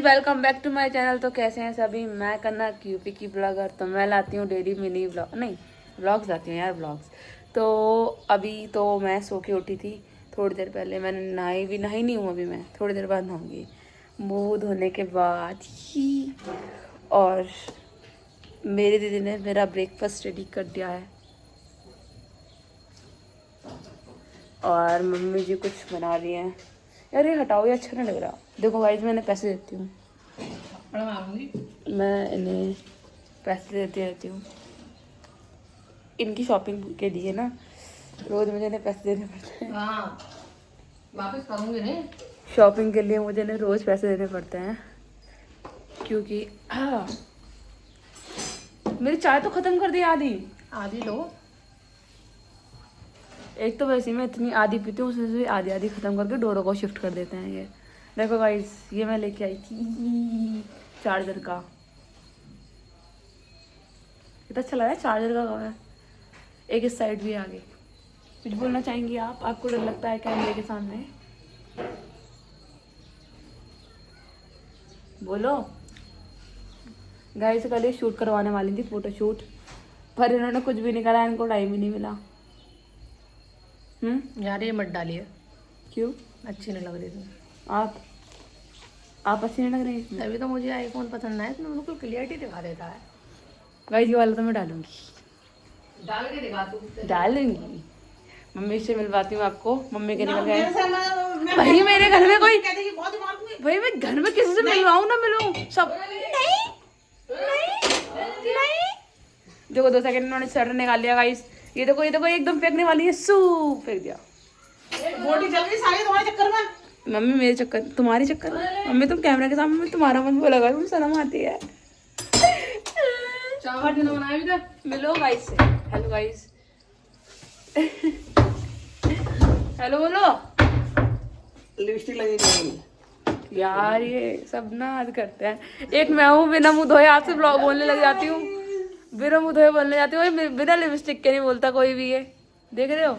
Welcome back to my channel. तो कैसे हैं सभी? मैं करना यूपी की ब्लॉगर। तो मैं लाती हूँ डेली मिनी ब्लॉग, नहीं ब्लॉग्स लाती हूँ यार, ब्लॉग्स। तो अभी तो मैं सो के उठी थी थोड़ी देर पहले। मैंने नहाई नहीं हूँ अभी, मैं थोड़ी देर बाद नहाऊंगी मुँह धोने के बाद ही। और मेरी दीदी ने मेरा ब्रेकफास्ट रेडी कर दिया है और मम्मी जी कुछ बना रही हैं। यार ये हटाओ, ये अच्छा नहीं लग रहा। देखो गाइस, मैंने पैसे देती हूँ, मैं इन्हें पैसे देती रहती हूँ इनकी शॉपिंग के लिए ना। रोज मुझे इन्हें पैसे देने पड़ते हैं। हाँ, वापस करूँगी नहीं। शॉपिंग के लिए मुझे इन्हें रोज पैसे देने पड़ते हैं क्योंकि हाँ, मेरी चाय तो ख़त्म कर दी आधी लो। एक तो वैसे मैं इतनी आधी पीती हूँ, उसमें से आधी आधी ख़त्म करके डोरों को शिफ्ट कर देते हैं। ये देखो गाइस, ये मैं लेके आई थी चार्जर का। कितना अच्छा लगा है चार्जर का कवर। एक इस साइड भी आ गई। कुछ बोलना चाहेंगी आप? आपको डर लगता है कैमरे के सामने? बोलो। गाइस कल शूट करवाने वाली थी, फोटो शूट, पर इन्होंने कुछ भी नहीं करा, इनको टाइम ही नहीं मिला। यार ये मत डालिए, क्यों? अच्छी नहीं लग रही थी। आप अच्छी नहीं लग रही इसमें? तभी तो मुझे आईफोन पसंद है, इसमें बिल्कुल क्लियरिटी दिखा देता है। गाइस ये वाला तो मैं डालूंगी, डाल के दिखा तू। डालूंगी। मम्मी से मिलवाती हूँ आपको। मम्मी के निकल गए भाई मेरे घर में कोई। भाई मैं घर में किसी से मिलवाऊँ ना मिलूँ सब नहीं। देखो 2 सेकंड इन्होंने स्वेटर निकाल लिया गाइस। ये देखो एकदम फेंकने वाली है। सू फेंक दिया। बॉडी चल गई सारी तुम्हारे चक्कर में। मम्मी मेरे चक्कर, तुम्हारी चक्कर में? मम्मी तुम कैमरे के सामने तुम्हारा मन बोला कर, तुम शर्म आती है। चावल जो बनाया भी था। मिलो गाइस से। Hello guys. हेलो बोलो। लिपस्टिक लगी नहीं यार ये सब ना हद करते हैं। एक मैं हूँ बिना मुंह धोए आपसे ब्लॉग बोलने लग जाती हूँ, बिना मुंह धोए बोलने जाती हूँ। बिना लिपस्टिक के नहीं बोलता कोई भी। ये देख रहे हो?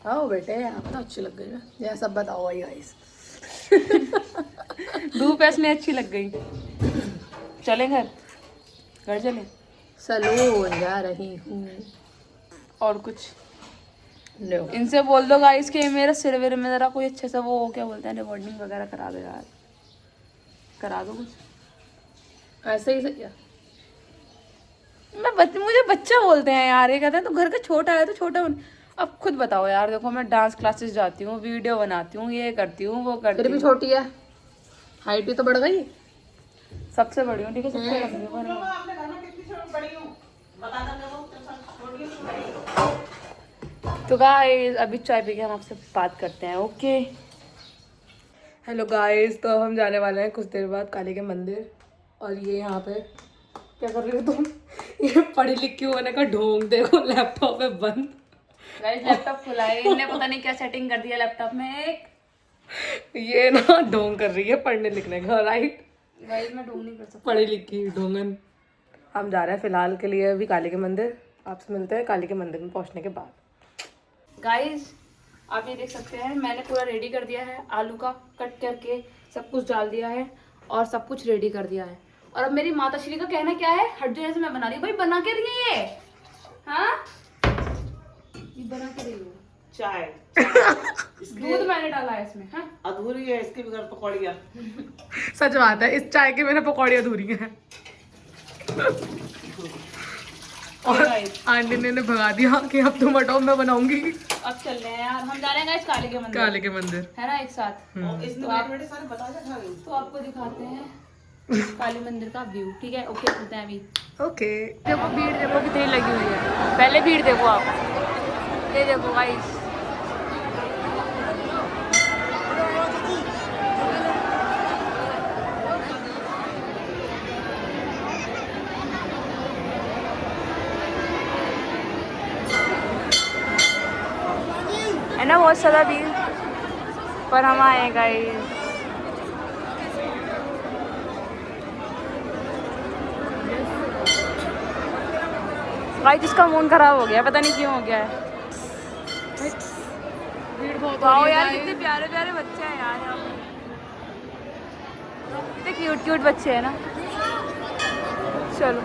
हाँ बेटे, आप तो अच्छी लग गई। ये सब बताओ भाई गाइस। धूप ऐसे अच्छी लग गई। चलें घर चलें? सलून जा रही हूँ। और कुछ लो। इनसे बोल दो गाइस कि मेरा सिर वेर में जरा कोई अच्छे सा वो क्या बोलते हैं, रिबॉन्डिंग वगैरह करा दो यार, करा दो कुछ। ऐसे ही सही है। मुझे बच्चा बोलते हैं यार। ये कहते हैं तो घर का छोटा है तो छोटा अब खुद बताओ यार। देखो मैं डांस क्लासेस जाती हूँ, वीडियो बनाती हूँ, ये करती हूँ, वो करती फिर भी हूँ। छोटी है, हाइट भी तो बढ़ गई। सबसे बड़ी हूँ, ठीक है, सबसे लंबी हूँ। तो गाइस अभी चाय पी के हम आपसे बात करते हैं। ओके हेलो गाइस, तो हम जाने वाले हैं कुछ देर बाद काली के मंदिर। और ये यहाँ पे क्या कर रही हो तुम? ये पढ़ी लिखी होने का ढोंग देखो, लैपटॉप है बंद। गाइस लैपटॉप खुला है, इनने पता नहीं क्या सेटिंग कर दिया लैपटॉप में। एक ये ना ढोंग कर रही है पढ़ने लिखने का, राइट? गाइस मैं ढोंग नहीं कर सकती, पढ़ी लिखी ढोंगन। हम जा रहे हैं फिलहाल के लिए अभी काली के मंदिर। आपसे मिलते हैं काली के मंदिर में पहुंचने के बाद। गाइस आप ये देख सकते हैं, मैंने पूरा रेडी कर दिया है। आलू का कट करके सब कुछ डाल दिया है और सब कुछ रेडी कर दिया है। और अब मेरी माता श्री का कहना क्या है, हट जो जैसे मैं बना रही हूँ। भाई बना के रही है ये? हाँ ये बना के रही हूँ चाय। दूध मैंने डाला है इसमें। हाँ अधूरी है, इसके बगैर पकौड़ियाँ। सच बात है, इस चाय के मेरे पकौड़ियाँ अधूरी हैं। और आंटी ने भगा दिया कि अब तुम हटाओ, मैं बनाऊंगी। अब चल रहे हैं यार, हम जा रहे हैं गाइस काली के मंदिर। काली के मंदिर है ना एक साथ। इसमें बड़े सारे बता दे। तो आपको दिखाते हैं काली मंदिर का व्यू, ठीक है? ओके चलते हैं अभी। ओके देखो भीड़ देखो कितनी लगी हुई है। पहले भीड़ देखो आप, ये देखो गाइस। है ना बहुत ज़्यादा भीड़, पर हम आए गाइस। गाइस इसका मूड खराब हो गया, पता नहीं क्यों हो गया है। भीड़ बहुत हो रही है यार, कितने प्यारे प्यारे बच्चे हैं यार यहाँ पे। इतने क्यूट क्यूट बच्चे हैं ना। चलो,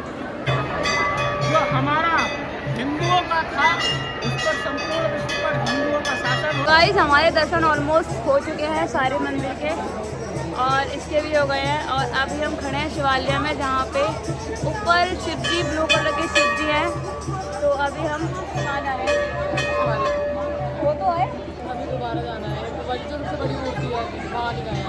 जो हमारा हिंदुओं का था उस पर संपूर्ण विश्व पर हिंदुओं का शासन हो। गाइस हमारे दर्शन ऑलमोस्ट हो चुके हैं सारे मंदिर के, और इसके भी हो गए हैं। और अभी हम खड़े हैं शिवालय में, जहाँ पे ऊपर शिव जी, ब्लू कलर के शिव जी हैं। तो अभी हम कहाँ जा रहे हैं? वो तो है, अभी दोबारा जाना है, तो बड़ी जो सबसे बड़ी मूर्ति है वहाँ दिखाया।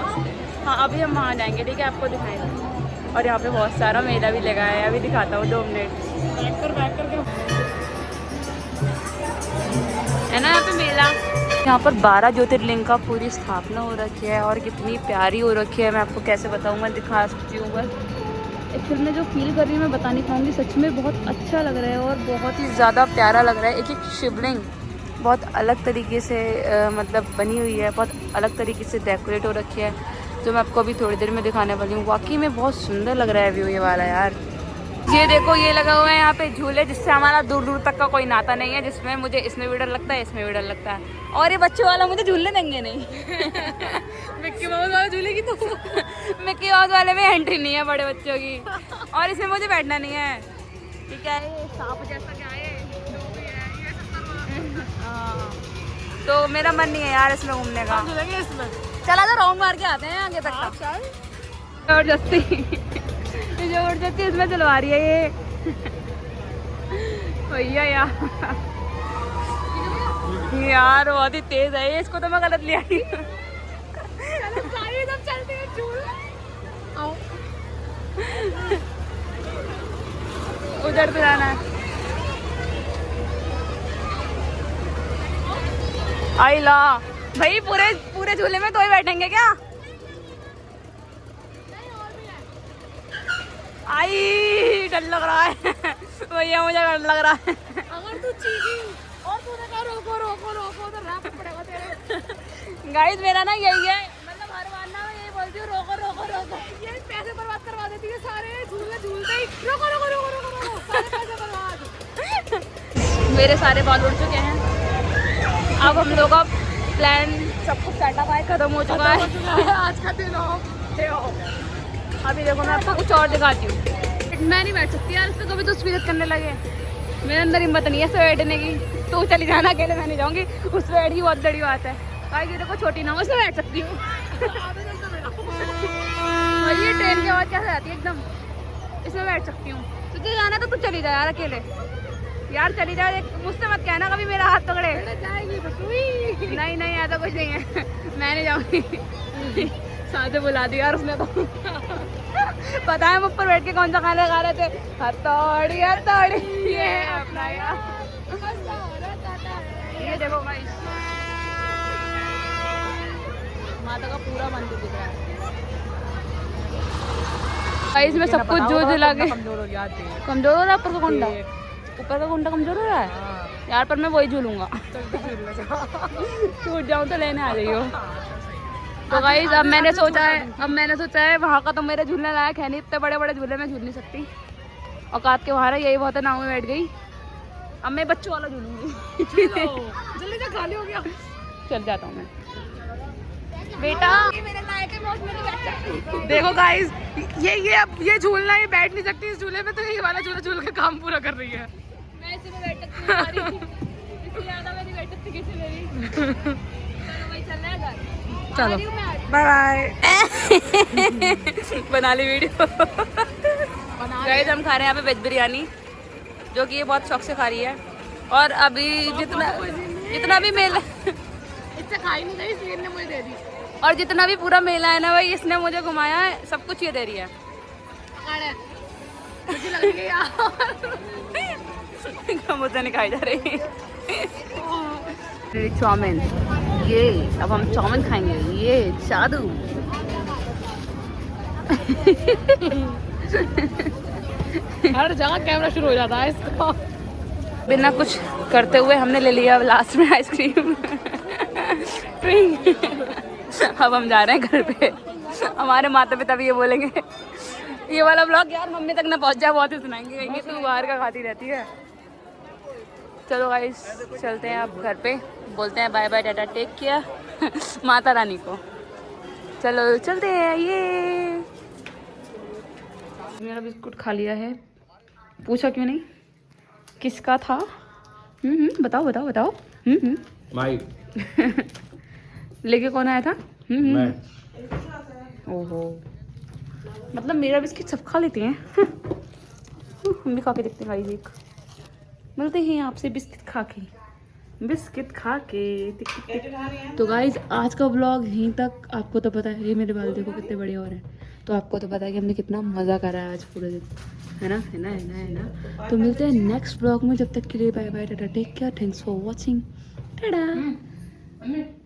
हाँ अभी हम वहाँ जाएंगे, ठीक है, आपको दिखाएंगे। और यहाँ पे बहुत सारा मेला भी लगा है, अभी दिखाता हूँ 2 मिनट बैक कर है ना यहाँ पे मेला। यहाँ पर 12 ज्योतिर्लिंग का पूरी स्थापना हो रखी है, और कितनी प्यारी हो रखी है, मैं आपको कैसे बताऊँ, मैं दिखा सकती हूँ बस। एक्चुअली में जो फील कर रही हूँ मैं बता नहीं पाऊँगी, सच में बहुत अच्छा लग रहा है और बहुत ही ज़्यादा प्यारा लग रहा है। एक एक शिवलिंग बहुत अलग तरीके से मतलब बनी हुई है, बहुत अलग तरीके से डेकोरेट हो रखी है, जो मैं आपको अभी थोड़ी देर में दिखाने वाली हूँ। वाकई में बहुत सुंदर लग रहा है व्यू ये वाला यार। ये देखो, ये लगा हुआ है यहाँ पे झूले, जिससे हमारा दूर दूर तक का कोई नाता नहीं है, जिसमें मुझे इसमें भी डर लगता है, इसमें भी डर लगता है। और ये बच्चों वाला मुझे झूलने देंगे नहीं। मिक्की माउस वाला झूले की तो मिक्की माउस वाले में एंट्री नहीं है बड़े बच्चों की, और इसमें मुझे बैठना नहीं है। ठीक है, ये सांप जैसा क्या है, जो भी है ये सब हाँ, तो मेरा मन नहीं है यार इसमें घूमने का। झूलेंगे इसमें। चला तो राउंड मार के आते हैं आगे तक का। जबरदस्ती जबरदस्ती इसमें चलवा रही है ये भैया यार बहुत ही तेज है ये, इसको तो मैं गलत ले आई। उधर तो जाना है। आई ला भाई, पूरे पूरे झूले में तो ही बैठेंगे क्या? आई डर लग रहा है भैया, मुझे डर लग रहा है। अगर तू चीखी और तूने कहा रोको रोको रोको तो रात पड़ेगा तेरे। गाइस मेरा ना यही है, मतलब हर बार ना मैं यही बोलती हूँ रोको रोको रोको। ये पैसे बर्बाद करवा देती है सारे, झूलते ही रोको रोको रोको रोको रोको, सारे पैसे बर्बाद। मेरे सारे बाल उड़ चुके हैं, अब हम लोग का प्लान सब कुछ सेटअप है, खत्म हो चुका है। आज का दिन ऑफ। अभी देखो मैं आपको कुछ और दिखाती हूँ। मैं नहीं बैठ सकती यार इस पे, कभी तो स्पीड करने लगे। मेरे अंदर हिम्मत नहीं है इस पे बैठने की, तो चली जाना, अकेले मैं नहीं जाऊँगी, उस पे बैठ की बहुत बड़ी बात है। भाई ये देखो छोटी ना हो, उसमें बैठ सकती हूँ। और ये ट्रेन की आवाज़ कैसे आती है एकदम, इसमें बैठ सकती हूँ। तुझे जाना तो तू चली जा यार अकेले, यार चली जा, मुझसे मत कहना कभी मेरा हाथ पकड़े। नहीं नहीं ऐसा कुछ नहीं है, मैं नहीं जाऊँगी। साथ बुला दिया यार उसने तो। पता है हम ऊपर बैठ के कौन सा खाना खा रहे थे? हथौड़ी हथौड़ी, ये अपना यार। ये देखो भाई, माता का पूरा मंदिर दिख रहा है भाई, इसमें सब कुछ जो दिला के कमजोर हो रहा है। ऊपर का कुंडा, ऊपर का कुंडा कमजोर हो रहा है यार, पर मैं वही झूलूंगा। टूट जाऊँ तो लेने आ जाइयो। तो गाइस अब मैंने सोचा है वहाँ का तो मेरे झूलने लायक है नहीं, इतने बड़े बड़े झूले में झूल नहीं सकती, औकात के बाहर है, यही बहुत है, नाव में बैठ गई। अब मैं बच्चों वाला झूलूंगी। जल्दी से खाली हो गया, चल जाता हूँ मैं बेटा। देखो गाइस, ये झूलना, ये बैठ नहीं सकती इस झूले में, तो ये वाला झूला झूल के काम पूरा कर रही है। मैं इसमें बैठ सकती हूँ, इससे ज्यादा मैं नहीं बैठ सकती किसी में भी। चलो भाई चल रहा है घर, चलो बाय बाय। बना ली वीडियो। गाइस हम खा रहे हैं यहाँ पे वेज बिरयानी, जो कि ये बहुत शौक से खा रही है। और अभी जितना भी मेला, इससे खाई नहीं गई इसलिए इन्होंने मुझे दे दी। और जितना भी पूरा मेला है ना भाई, इसने मुझे घुमाया है, सब कुछ ये दे रही है। मुझे लग रही है यार मुझसे नहीं खाई जा रही। चाउमीन, ये अब हम चाउमीन खाएंगे, ये जादू। हर जगह कैमरा शुरू हो जाता है इसका। बिना कुछ करते हुए हमने ले लिया लास्ट में आइसक्रीम। अब हम जा रहे हैं घर पे। हमारे माता पिता भी ये बोलेंगे, ये वाला ब्लॉग यार मम्मी तक ना पहुंच जाए, बहुत ही सुनाएंगे, ये तो बाहर का खाती रहती है। चलो गाइस चलते हैं अब घर पे, बोलते हैं bye bye tata take care माता रानी को। चलो चलते हैं। ये मेरा बिस्कुट खा लिया है। पूछा क्यों नहीं किसका था? बताओ बताओ बताओ। माई लेके कौन आया था? मैं ओहो, मतलब मेरा बिस्किट सब खा लेते हैं। हम भी खा के देखते हैं गाइस। एक मिलते हैं आपसे बिस्किट खा के। तो गाइज आज का व्लॉग यहीं तक। आपको तो पता है, ये मेरे बाल देखो कितने बड़े हो रहे हैं। तो आपको तो पता है कि हमने कितना मज़ा करा है आज पूरे दिन, है ना है ना है ना है ना। तो मिलते हैं नेक्स्ट व्लॉग में। जब तक के लिए bye bye, tata, take care, thanks for watching, Tata.